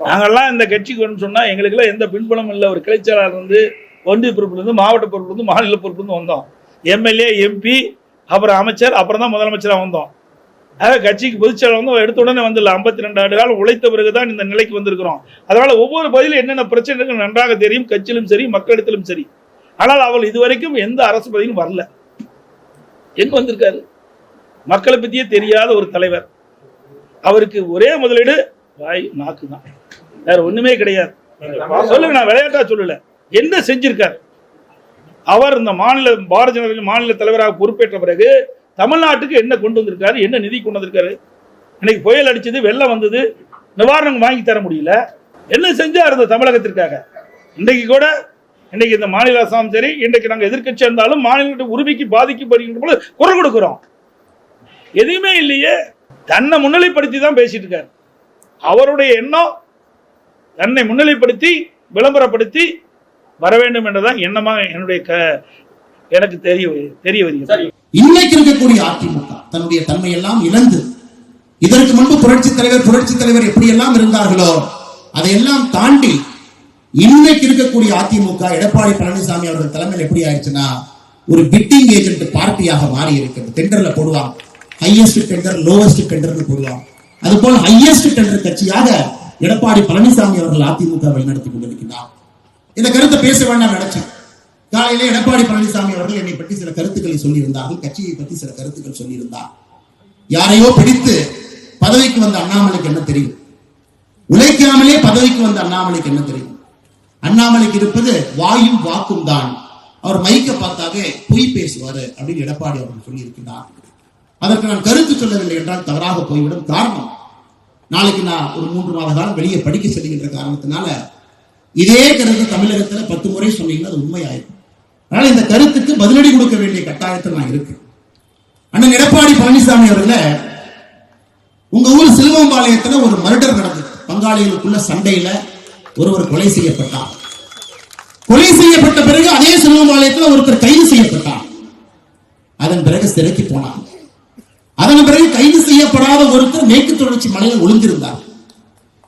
நாங்கெல்லாம் இந்த கட்சிக்கு சொன்னா எங்களுக்கெல்லாம் எந்த பின்புலமும் இல்லை. ஒரு கிளைச்சலாளர் இருந்து ஒன்றிய பொறுப்புலேருந்து மாவட்ட பொறுப்புலேருந்து மாநில பொறுப்புலேருந்து வந்தோம். எம்எல்ஏ எம்பி அப்புறம் அமைச்சர் அப்புறம் தான் முதலமைச்சராக வந்தோம். அதாவது கட்சிக்கு பொதுச்செயலாளர் வந்து எடுத்த உடனே வந்துடல. 52 ஆண்டு காலம் உழைத்த பிறகுதான் இந்த நிலைக்கு வந்திருக்கிறோம். அதனால ஒவ்வொரு பகுதியிலும் என்னென்ன பிரச்சனைகள் நன்றாக தெரியும், கட்சியிலும் சரி மக்களிடத்திலும் சரி. ஆனால் அவள் இதுவரைக்கும் எந்த அரசு பதவியும் வரல. எங்க வந்திருக்காரு? மக்களை பற்றியே தெரியாத ஒரு தலைவர். அவருக்கு ஒரே முதலீடு வாய் நாக்கு தான், வேற ஒண்ணுமே கிடையாது. சொல்லுங்க, நான் விளையாட்டா சொல்லல. என்ன செஞ்சிருக்காரு அவர்? இந்த மாநில பாரதிய ஜனதா மாநில தலைவராக பொறுப்பேற்ற பிறகு தமிழ்நாட்டுக்கு என்ன கொண்டு வந்திருக்காரு, என்ன நிதி கொண்டு வந்திருக்காரு? இன்னைக்கு புயல் அடிச்சது, வெள்ளம் வந்தது, நிவாரணம் வாங்கி தர முடியல. என்ன செஞ்சார் இந்த தமிழகத்திற்காக? இன்றைக்கு கூட இன்னைக்கு இந்த மாநில அரசாங்கம் சரி, இன்றைக்கு நாங்கள் எதிர்கட்சி இருந்தாலும் மாநில உரிமைக்கு பாதிக்கப்படுகின்ற போது குரல் கொடுக்கிறோம். எதுவுமே இல்லையே. தன்னை முன்னிலைப்படுத்தி தான் பேசிட்டு இருக்காரு. அவருடைய எண்ணம் தன்னை முன்னிலைப்படுத்தி விளம்பரப்படுத்தி வர வேண்டும் என்றதான் எண்ணமாக எனக்கு தெரிய வருகிறது. இன்னைக்கு இருக்கக்கூடிய அதிமுக தன்னுடைய தன்மையெல்லாம் இழந்து, இதற்கு முன்பு புரட்சி தலைவர் எப்படி எல்லாம் இருந்தார்களோ அதையெல்லாம் தாண்டி இன்னைக்கு இருக்கக்கூடிய அதிமுக எடப்பாடி பழனிசாமி அவர்கள் தலைமையில் எப்படி ஆயிடுச்சுன்னா ஒரு பிட்டிங் ஏஜென்ட் பார்ட்டியாக மாறி இருக்கிறது. டெண்டர்ல போடுவாங்க, ஹையஸ்ட் டெண்டர் லோவஸ்ட் டெண்டர்னு போடுவாங்க. அதுபோல் ஹையஸ்ட் டெண்டர் கட்சியாக எடப்பாடி பழனிசாமி அவர்கள் அதிமுக வழிநடத்தி கொண்டிருக்கிறார். இந்த கருத்தை பேச வேண்டாம் நினைச்சேன். காலையிலே எடப்பாடி பழனிசாமி அவர்கள் என்னை பற்றி சில கருத்துக்களை சொல்லியிருந்தார்கள், கட்சியை பற்றி சில கருத்துக்கள் சொல்லியிருந்தார். யாரையோ பிடித்து பதவிக்கு வந்த அண்ணாமலைக்கு என்ன தெரியும்? உழைக்காமலே பதவிக்கு வந்த அண்ணாமலைக்கு என்ன தெரியும்? அண்ணாமலைக்கு இருப்பது வாயும் வாக்கும் தான். அவர் மைக்க பார்த்தாவே பொய் பேசுவாரு அப்படின்னு எடப்பாடி அவர்கள் சொல்லி இருக்கிறார். அதற்கு நான் கருத்து சொல்லவில்லை என்றால் தவறாக போய்விடும். காரணம், நாளைக்கு நான் ஒரு 3 மாத காலம் வெளியே படிக்க செல்கின்ற காரணத்தினால இதே கருத்து தமிழகத்துல 10 முறை சொன்னீங்கன்னா அது உண்மையாயிருக்கும். அதனால இந்த கருத்துக்கு பதிலடி கொடுக்க வேண்டிய கட்டாயத்தில் நான் இருக்கு. அண்ணன் எடப்பாடி பழனிசாமி அவர்கள, உங்க ஊர் சிலுவம்பாளையத்துல ஒரு மர்டர் நடந்தது. பங்காளிகளுக்குள்ள சண்டையில ஒருவர் கொலை செய்யப்பட்டார். கொலை செய்யப்பட்ட பிறகு அதே சிலுவம்பாளையத்தில் ஒருத்தர் கைது செய்யப்பட்டார். அதன் பிறகு சிறைக்கு போனார். அதன் பிறகு கைது செய்யப்படாத ஒருத்தர் மேற்கு தொடர்ச்சி மலையில் ஒளிந்திருந்தார்.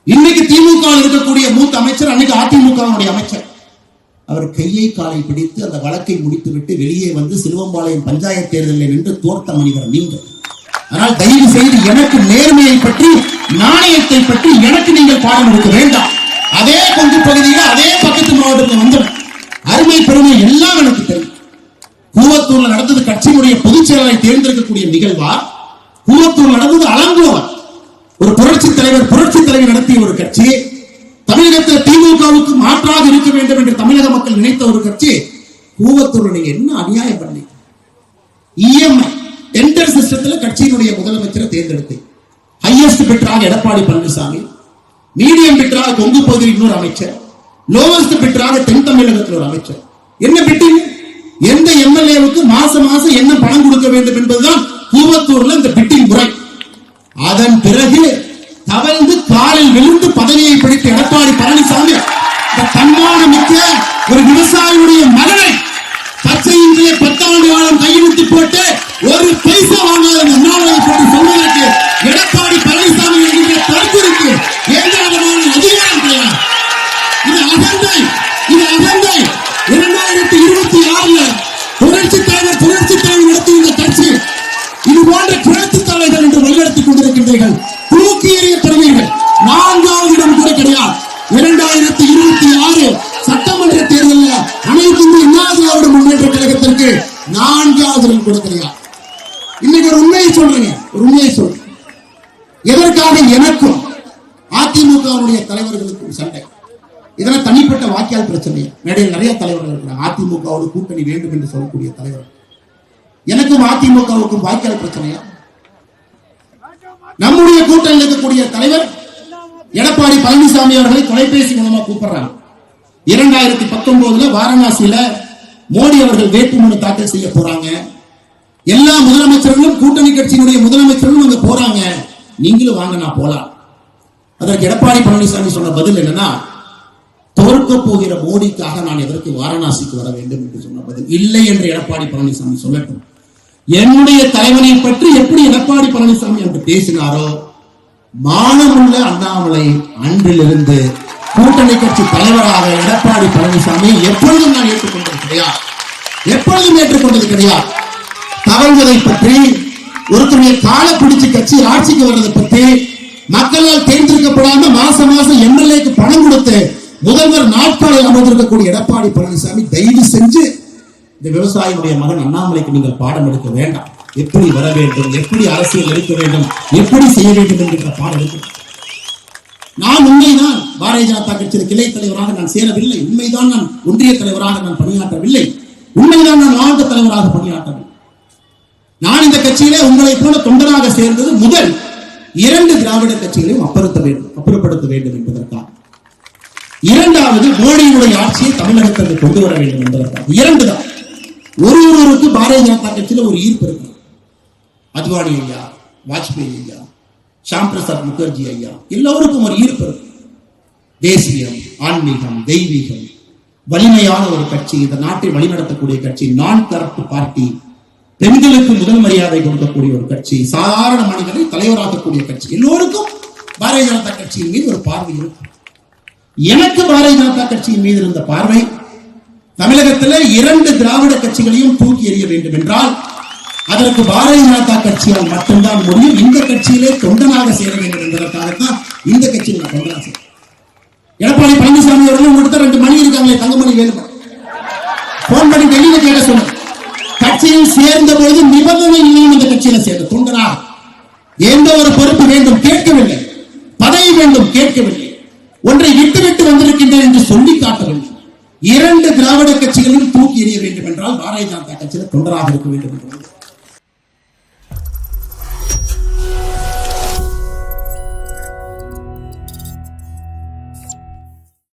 இன்னைக்கு திமுக இருக்கக்கூடிய மூத்த அமைச்சர், அன்னைக்கு அதிமுக அமைச்சர், அவர் கையை காலை பிடித்து அந்த வழக்கை முடித்துவிட்டு வெளியே வந்து சிலுவம்பாளையம் பஞ்சாயத்து தேர்தலில் நின்று தோர்த்த மனிதர் நீங்கள். ஆனால் தயவு செய்து எனக்கு நேர்மையை பற்றி, நாணயத்தை பற்றி எனக்கு நீங்கள் பாடம் கொடுக்க வேண்டாம். அதே கொங்கு பகுதியில் அதே பக்கத்து மாவட்டத்தில் வந்து அருமை பெருமை எல்லாம் எனக்கு தெரியும். கூவத்தூர்ல நடந்தது கட்சியினுடைய பொதுச் செயலாளரை தேர்ந்தெடுக்கக்கூடிய நிகழ்வா? கூவத்தூர் நடந்தது அலங்கோவன். ஒரு புரட்சி தலைவர் நடத்திய ஒரு கட்சி, தமிழகத்தில் திமுகவுக்கு மாற்றாக இருக்க வேண்டும் என்று தமிழக மக்கள் நினைத்த ஒரு கட்சி. கூவத்தூர் நீங்க என்ன அநியாயம் பண்ணி இஎம்ஐ டெண்டர் சிஸ்டத்தில் கட்சியினுடைய முதலமைச்சரை தேர்ந்தெடுத்து ஹையஸ்ட் பெற்றாக எடப்பாடி பழனிசாமி, மீடியம் பெற்றாக கொங்கு பகுதியில் இன்னொரு அமைச்சர், லோவஸ்ட் பெற்றாக தென் தமிழகத்தில் ஒரு அமைச்சர். என்ன பெற்றீங்க? எந்த எம்எல்ஏவுக்கு மாசம் என்ன பணம் கொடுக்க வேண்டும் என்பதுதான் கூவத்தூர்ல இந்த பிட்டிங் முறை. அதன் பிறகு தவழ்ந்து காலில் விழுந்து பதவியை பிடித்த எடப்பாடி பழனிசாமி தன்மானமிக்க ஒரு விவசாயியுடைய மகனை பச்சையின்றி 10 ஆண்டு காலம் கையெழுத்து போட்டு ஒரு பைசா வாங்காத அண்ணாமலை பற்றி சொல்வதற்கு எடப்பாடி பழனிசாமி என்கின்ற தரப்பிற்கு எந்த விதமான அதிகாரம் கிடையாது. இது அகந்தை. 2026 புரட்சி தலைவர் நடத்திய இந்த கட்சி இது போன்ற புரட்சி தலைவர் என்று வழிநடத்திக் கொண்டிருக்கின்றீர்கள். தூக்கி எறியப்படுவீர்கள். 4வது இடம் கூட கிடையாது. 2026 சட்டமன்ற தேர்தலில் அனைத்து இந்திய அண்ணா திராவிட முன்னேற்ற கழகத்திற்கு 4வது இடம் கூட கிடையாது. இன்னைக்கு ஒரு உண்மையை சொல்றேன். எதற்காக எனக்கும் அதிமுகவுடைய தலைவர்களுக்கும் சண்டை? இதெல்லாம் தனிப்பட்ட வாக்கியால் பிரச்சனை. மேடையில் நிறைய தலைவர்கள் இருக்கிறாங்க, அதிமுகவோடு கூட்டணி வேண்டும் என்று சொல்லக்கூடிய தலைவர். எனக்கும் அதிமுகவுக்கும் வாக்கியால் பிரச்சனையா? நம்முடைய கூட்டணியில் இருக்கக்கூடிய தலைவர் எடப்பாடி பழனிசாமி அவர்களை தொலைபேசி மூலமா கூப்பிடுறாங்க. 2019 வாரணாசியில மோடி அவர்கள் வேட்புமனு தாக்கல் செய்ய போறாங்க. எல்லா முதலமைச்சர்களும் கூட்டணி கட்சியினுடைய முதலமைச்சர்களும் அங்க போறாங்க, நீங்களும் வாங்க நான் போலாம். அதற்கு எடப்பாடி பழனிசாமி சொன்ன பதில் என்னன்னா, தோற்க போகிற மோடிக்காக நான் எதற்கு வாரணாசிக்கு வர வேண்டும் என்று சொன்ன பதில். இல்லை என்று எடப்பாடி பழனிசாமி சொல்லட்டும். என்னுடைய தலைவனை பற்றி எப்படி எடப்பாடி பழனிசாமி என்று பேசினாரோ மானமுள்ள அண்ணாமலை அன்றிலிருந்து கூட்டணி கட்சி தலைவராக எடப்பாடி பழனிசாமி எப்பொழுதும் நான் ஏற்றுக்கொண்டது கிடையாது, எப்பொழுதும் ஏற்றுக்கொண்டது கிடையாது. தவறுவதை பற்றி, ஒருத்தருடைய கால பிடிச்சு கட்சி ஆட்சிக்கு வர்றதை பற்றி, மக்களால் தேர்ந்தெடுக்கப்படாம மாசம் எம்எல்ஏக்கு பணம் கொடுத்து முதல்வர் நாட்காலில் அமர்ந்திருக்கக்கூடிய எடப்பாடி பழனிசாமி தயவு செஞ்சு இந்த விவசாயியுடைய மகன் அண்ணாமலைக்கு நீங்கள் பாடம் எடுக்க வேண்டாம். எப்படி வர வேண்டும், எப்படி அரசியல் எடுக்க வேண்டும், எப்படி செய்ய வேண்டும் என்கிற பாடம் எடுக்க. நான் உண்மைதான் பாரதிய ஜனதா கட்சியின் கிளை தலைவராக நான் சேரவில்லை, உண்மைதான் நான் ஒன்றிய தலைவராக நான் பணியாற்றவில்லை, உண்மைதான் நான் மாவட்ட தலைவராக பணியாற்றவில்லை. நான் இந்த கட்சியிலே உங்களை போல தொண்டராக சேர்ந்தது முதல் 2 திராவிட கட்சிகளையும் அப்புறப்படுத்த வேண்டும் என்பதற்காக, இரண்டாவது மோடியினுடைய ஆட்சியை தமிழகத்திற்கு கொண்டு வர வேண்டும் என்பதற்காக. 2 தான். ஒருவருக்கு பாரதிய ஜனதா கட்சியில ஒரு ஈர்ப்பு இருக்கு. அத்வானி ஐயா, வாஜ்பேயி ஐயா, ஷாம் பிரசாத் முகர்ஜி ஐயா, எல்லோருக்கும் ஒரு ஈர்ப்பு இருக்கு. தேசியம், ஆன்மீகம், தெய்வீகம், வலிமையான ஒரு கட்சி, இந்த நாட்டை வழிநடத்தக்கூடிய கட்சி, நான் கரப்ட் பார்ட்டி, பெண்களுக்கு முதல் மரியாதை கொடுக்கக்கூடிய ஒரு கட்சி, சாதாரண மனிதனை தலைவராக்கக்கூடிய கட்சி, எல்லோருக்கும் பாரதிய ஜனதா கட்சியின் மீது ஒரு பார்வை இருக்கு. எனக்கு பாரதிய ஜனதா கட்சியின் மீது இருந்த பார்வை, தமிழகத்தில் 2 திராவிட கட்சிகளையும் தூக்கி எறிய வேண்டும் என்றால் அதற்கு பாரதிய ஜனதா கட்சியால் மட்டும்தான் முடியும். இந்த கட்சியிலே தொண்டனாக சேர வேண்டும் என்பதற்காகத்தான் இந்த கட்சியில் நான் தொண்டனாக சேர்ந்தேன். எடப்பாடி பழனிசாமி அவர்கள் உங்கள்கிட்ட 2 மணி இருக்காங்களே, தங்கமணி வேலுமணி, போன் பண்ணி வெளியில கேட்க சொன்ன. கட்சியில் சேர்ந்த பொழுது நிபந்தனை இல்லையும் இந்த கட்சியில சேர்ந்த தொண்டனாக எந்த ஒரு பொறுப்பு வேண்டும் கேட்கவில்லை, பதவி வேண்டும் கேட்கவில்லை, ஒன்றை விட்டுவிட்டு வந்திருக்கின்றேன் என்று சொல்லி காட்டவில்லை. 2 திராவிட கட்சிகளையும் தூக்கி எறிய வேண்டும் என்றால் பாரதிய ஜனதா கட்சியில தொண்டராக இருக்க வேண்டும் என்று